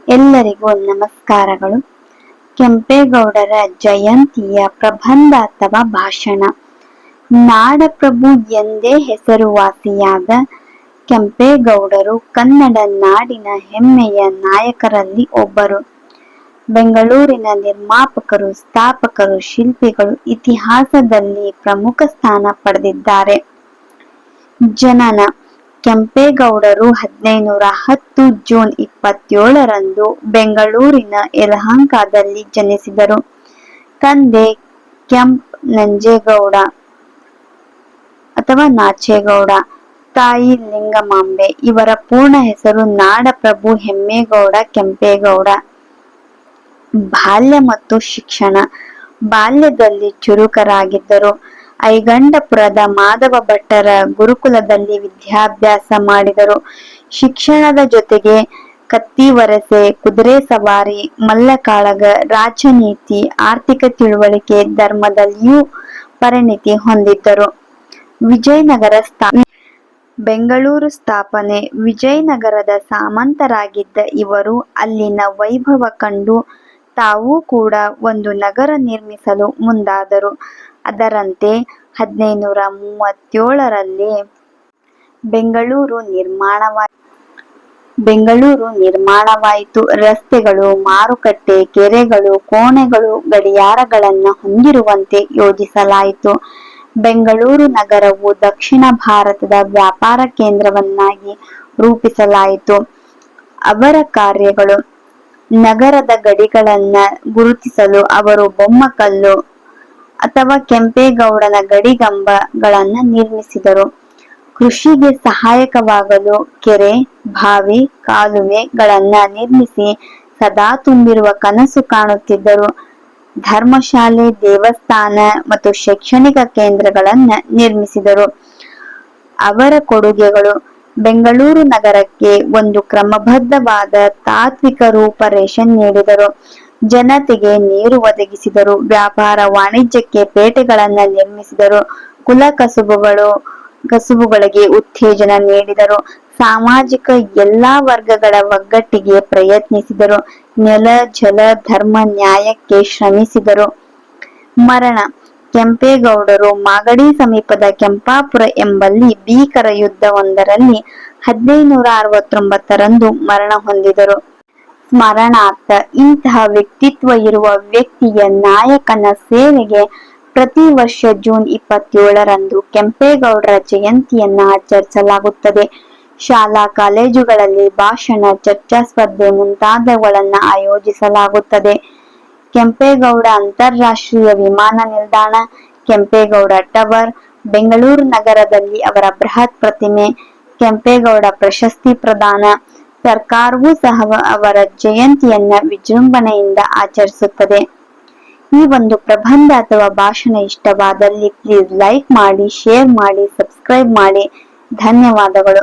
ಎಲ್ಲರಿಗೂ ನಮಸ್ಕಾರಗಳು. ಕೆಂಪೇಗೌಡರ ಜಯಂತಿಯ ಪ್ರಬಂಧ ಅಥವಾ ಭಾಷಣ. ನಾಡಪ್ರಭು ಎಂದೇ ಹೆಸರುವಾಸಿಯಾದ ಕೆಂಪೇಗೌಡರು ಕನ್ನಡ ನಾಡಿನ ಹೆಮ್ಮೆಯ ನಾಯಕರಲ್ಲಿ ಒಬ್ಬರು. ಬೆಂಗಳೂರಿನ ನಿರ್ಮಾಪಕರು, ಸ್ಥಾಪಕರು, ಶಿಲ್ಪಿಗಳು, ಇತಿಹಾಸದಲ್ಲಿ ಪ್ರಮುಖ ಸ್ಥಾನ ಪಡೆದಿದ್ದಾರೆ. ಜನನ: ಕೆಂಪೇಗೌಡರು 1510 ಜೂನ್ 27ರಂದು ಬೆಂಗಳೂರಿನ ಯಲಹಂಕದಲ್ಲಿ ಜನಿಸಿದರು. ತಂದೆ ಕೆಂಪ್ ನಂಜೇಗೌಡ ಅಥವಾ ನಾಚೇಗೌಡ, ತಾಯಿ ಲಿಂಗಮಾಂಬೆ. ಇವರ ಪೂರ್ಣ ಹೆಸರು ನಾಡಪ್ರಭು ಹೇಮೇಗೌಡ ಕೆಂಪೇಗೌಡ. ಬಾಲ್ಯ ಮತ್ತು ಶಿಕ್ಷಣ: ಬಾಲ್ಯದಲ್ಲಿ ಚುರುಕರಾಗಿದ್ದರು. ಐಗಂಡಪುರದ ಮಾಧವ ಭಟ್ಟರ ಗುರುಕುಲದಲ್ಲಿ ವಿದ್ಯಾಭ್ಯಾಸ ಮಾಡಿದರು. ಶಿಕ್ಷಣದ ಜೊತೆಗೆ ಕತ್ತಿವರಸೆ, ಕುದುರೆ ಸವಾರಿ, ಮಲ್ಲಕಾಳಗ, ರಾಜನೀತಿ, ಆರ್ಥಿಕ ತಿಳುವಳಿಕೆ, ಧರ್ಮದಲ್ಲಿಯೂ ಪರಿಣಿತಿ ಹೊಂದಿದ್ದರು. ವಿಜಯನಗರ ಬೆಂಗಳೂರು ಸ್ಥಾಪನೆ: ವಿಜಯನಗರದ ಸಾಮಂತರಾಗಿದ್ದ ಇವರು ಅಲ್ಲಿನ ವೈಭವ ಕಂಡು ತಾವೂ ಕೂಡ ಒಂದು ನಗರ ನಿರ್ಮಿಸಲು ಮುಂದಾದರು. ಅದರಂತೆ 1537ರಲ್ಲಿ ಬೆಂಗಳೂರು ನಿರ್ಮಾಣವಾಯಿತು. ರಸ್ತೆಗಳು, ಮಾರುಕಟ್ಟೆ, ಕೆರೆಗಳು, ಕೋಣೆಗಳು, ಗಡಿಯಾರಗಳನ್ನು ಹೊಂದಿರುವಂತೆ ಯೋಜಿಸಲಾಯಿತು. ಬೆಂಗಳೂರು ನಗರವು ದಕ್ಷಿಣ ಭಾರತದ ವ್ಯಾಪಾರ ಕೇಂದ್ರವನ್ನಾಗಿ ರೂಪಿಸಲಾಯಿತು. ಅವರ ಕಾರ್ಯಗಳು: ನಗರದ ಗಡಿಗಳನ್ನ ಗುರುತಿಸಲು ಅವರು ಬೊಮ್ಮಕಲ್ಲು ಅಥವಾ ಕೆಂಪೇಗೌಡನ ಗಡಿಗಂಬಗಳನ್ನ ನಿರ್ಮಿಸಿದರು. ಕೃಷಿಗೆ ಸಹಾಯಕವಾಗಲು ಕೆರೆ, ಬಾವಿ, ಕಾಲುವೆಗಳನ್ನ ನಿರ್ಮಿಸಿ ಸದಾ ತುಂಬಿರುವ ಕನಸು ಕಾಣುತ್ತಿದ್ದರು. ಧರ್ಮಶಾಲೆ, ದೇವಸ್ಥಾನ ಮತ್ತು ಶೈಕ್ಷಣಿಕ ಕೇಂದ್ರಗಳನ್ನ ನಿರ್ಮಿಸಿದರು. ಅವರ ಕೊಡುಗೆಗಳು: ಬೆಂಗಳೂರು ನಗರಕ್ಕೆ ಒಂದು ಕ್ರಮಬದ್ಧವಾದ ತಾತ್ವಿಕ ರೂಪರೇಷೆ ನೀಡಿದರು. ಜನತೆಗೆ ನೀರು ಒದಗಿಸಿದರು. ವ್ಯಾಪಾರ ವಾಣಿಜ್ಯಕ್ಕೆ ಪೇಟೆಗಳನ್ನ ನಿರ್ಮಿಸಿದರು. ಕುಲ ಕಸುಬುಗಳಿಗೆ ಉತ್ತೇಜನ ನೀಡಿದರು. ಸಾಮಾಜಿಕ ಎಲ್ಲಾ ವರ್ಗಗಳ ಒಗ್ಗಟ್ಟಿಗೆ ಪ್ರಯತ್ನಿಸಿದರು. ನೆಲ, ಜಲ, ಧರ್ಮ, ನ್ಯಾಯಕ್ಕೆ ಶ್ರಮಿಸಿದರು. ಮರಣ: ಕೆಂಪೇಗೌಡರು ಮಾಗಡಿ ಸಮೀಪದ ಕೆಂಪಾಪುರ ಎಂಬಲ್ಲಿ ಭೀಕರ ಯುದ್ಧವೊಂದರಲ್ಲಿ 1569ರಂದು ಮರಣ ಹೊಂದಿದರು. ಸ್ಮರಣಾರ್ಥ: ಇಂತಹ ವ್ಯಕ್ತಿತ್ವ ಇರುವ ವ್ಯಕ್ತಿಯ, ನಾಯಕನ ಸೇವೆಗೆ ಪ್ರತಿ ವರ್ಷ ಜೂನ್ 27ರಂದು ಕೆಂಪೇಗೌಡರ ಜಯಂತಿಯನ್ನ ಆಚರಿಸಲಾಗುತ್ತದೆ. ಶಾಲಾ ಕಾಲೇಜುಗಳಲ್ಲಿ ಭಾಷಣ, ಚರ್ಚಾ ಸ್ಪರ್ಧೆ ಮುಂತಾದವುಗಳನ್ನ ಆಯೋಜಿಸಲಾಗುತ್ತದೆ. ಕೆಂಪೇಗೌಡ ಅಂತಾರಾಷ್ಟ್ರೀಯ ವಿಮಾನ ನಿಲ್ದಾಣ, ಕೆಂಪೇಗೌಡ ಟವರ್, ಬೆಂಗಳೂರು ನಗರದಲ್ಲಿ ಅವರ ಬೃಹತ್ ಪ್ರತಿಮೆ, ಕೆಂಪೇಗೌಡ ಪ್ರಶಸ್ತಿ ಪ್ರದಾನ. ಸರ್ಕಾರವೂ ಸಹ ಅವರ ಜಯಂತಿಯನ್ನ ವಿಜೃಂಭಣೆಯಿಂದ ಆಚರಿಸುತ್ತದೆ. ಈ ಒಂದು ಪ್ರಬಂಧ ಅಥವಾ ಭಾಷಣ ಇಷ್ಟವಾದಲ್ಲಿ ಪ್ಲೀಸ್ ಲೈಕ್ ಮಾಡಿ, ಶೇರ್ ಮಾಡಿ, ಸಬ್ಸ್ಕ್ರೈಬ್ ಮಾಡಿ. ಧನ್ಯವಾದಗಳು.